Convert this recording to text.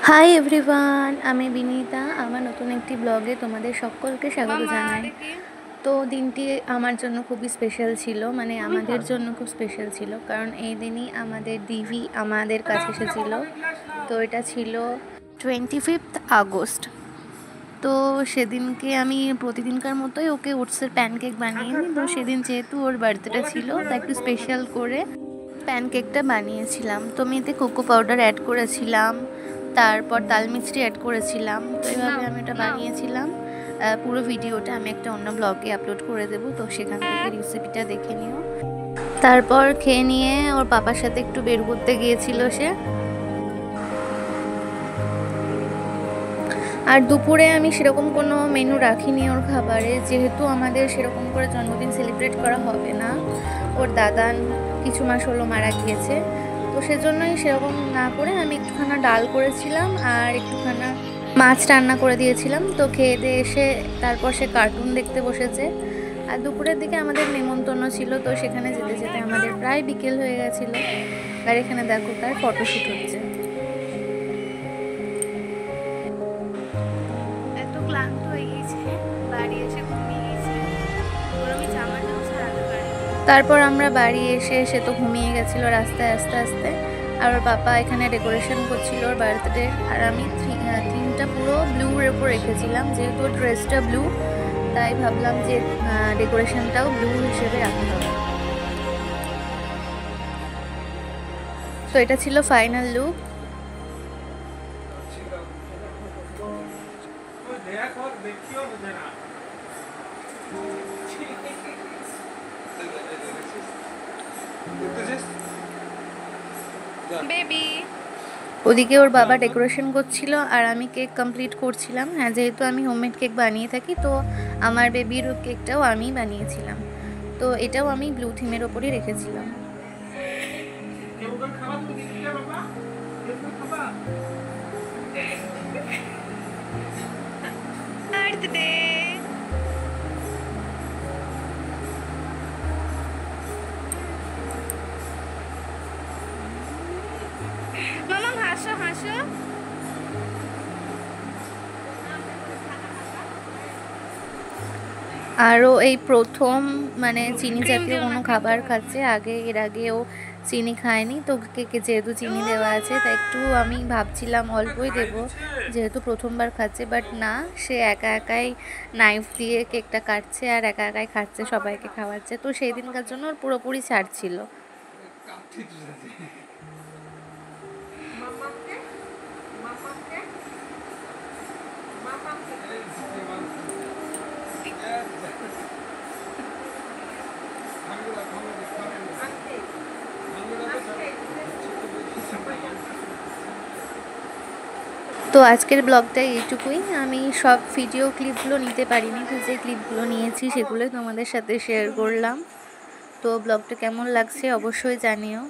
Hi everyone, আমি বিনীতা। আমার নতুন একটি ব্লগে তোমাদের সকলকে স্বাগত জানাই। তো দিনটি আমার জন্য খুবই স্পেশাল ছিল, মানে আমাদের জন্য খুব স্পেশাল ছিল, কারণ এই দিনই আমাদের দিভি আমাদের কাছে এসেছিল। তো এটা ছিল 25 আগস্ট। তো সেদিনকে আমি প্রতিদিনকার মতোই ওকে ওটসের প্যানকেক বানিয়ে দিই। তো সেদিন যেহেতু ওর বার্থডে ছিল, তাই একটু স্পেশাল করে প্যানকেকটা বানিয়েছিলাম। তো আমি এতে কোকো পাউডার অ্যাড করেছিলাম, তারপর তাল মিষ্টি অ্যাড করেছিলাম। তো এইভাবে আমি এটা বানিয়েছিলাম। পুরো ভিডিওটা আমি একটা অন্য ব্লগে আপলোড করে দেবো, তো সেখান থেকে রেসিপিটা দেখে নিও। তারপর খেয়ে নিয়ে ওর পাপার সাথে একটু বের করতে গিয়েছিল সে। আর দুপুরে আমি সেরকম কোনো মেনু রাখিনি ওর খাবারে, যেহেতু আমাদের সেরকম করে জন্মদিন সেলিব্রেট করা হবে না। ওর দাদা কিছু মাস হলো মারা গিয়েছে, তো সেজন্যই সেরকম না করে আমি একটুখানা ডাল করেছিলাম আর একটুখানা মাছ রান্না করে দিয়েছিলাম। তো খেয়ে দিয়ে এসে তারপর সে কার্টুন দেখতে বসেছে। আর দুপুরের দিকে আমাদের নেমন্তন্ন ছিল, তো সেখানে যেতে যেতে আমাদের প্রায় বিকেল হয়ে গেছিলো। আর এখানে দেখো তার ফটোশ্যুট হচ্ছে। এত ক্লান্ত হয়ে গেছে, বাড়ি এসে ঘুমিয়ে গেছে। তারপর আমরা বাড়ি এসে সে তো ঘুমিয়ে গেছিলো রাস্তায় আস্তে আস্তে। আর ওর বাবা এখানে ডেকোরেশন করছিল ওর বার্থডে। আর আমি থিমটা পুরো ব্লুর উপর রেখেছিলাম, যেহেতু ওর ড্রেসটা ব্লু, তাই ভাবলাম যে ডেকোরেশনটাও ব্লু হিসেবে রাখতে হবে। তো এটা ছিল ফাইনাল লুক। ওদিকে ওর বাবা ডেকোরেশন করছিল আর আমি কেক কমপ্লিট করছিলাম। হ্যাঁ, যেহেতু আমি হোমমেড কেক বানিয়ে থাকি, তো আমার বেবির কেকটাও আমি বানিয়েছিলাম। তো এটাও আমি ব্লু থিমের ওপরই রেখেছিলাম। মামা হাসো হাসো। আরও এই প্রথম মানে চিনি জাতীয় কোনো খাবার খাচ্ছে। এর আগেও চিনি খায়নি, তো কেকে যেহেতু চিনি দেওয়া আছে, তাই একটু আমি ভাবছিলাম অল্পই দেব, যেহেতু প্রথমবার খাচ্ছে। বাট না, সে একা একাই নাইফ দিয়ে কেকটা কাটছে আর একা একাই খাচ্ছে, সবাইকে খাওয়াচ্ছে। তো সেই দিনকার জন্য ওর পুরোপুরি ছাড় ছিল। তো আজকের ব্লগটা এইটুকুই। আমি সব ভিডিও ক্লিপগুলো নিতে পারিনি, তো যে ক্লিপগুলো নিয়েছি সেগুলো তোমাদের সাথে শেয়ার করলাম। তো ব্লগটা কেমন লাগছে অবশ্যই জানিও।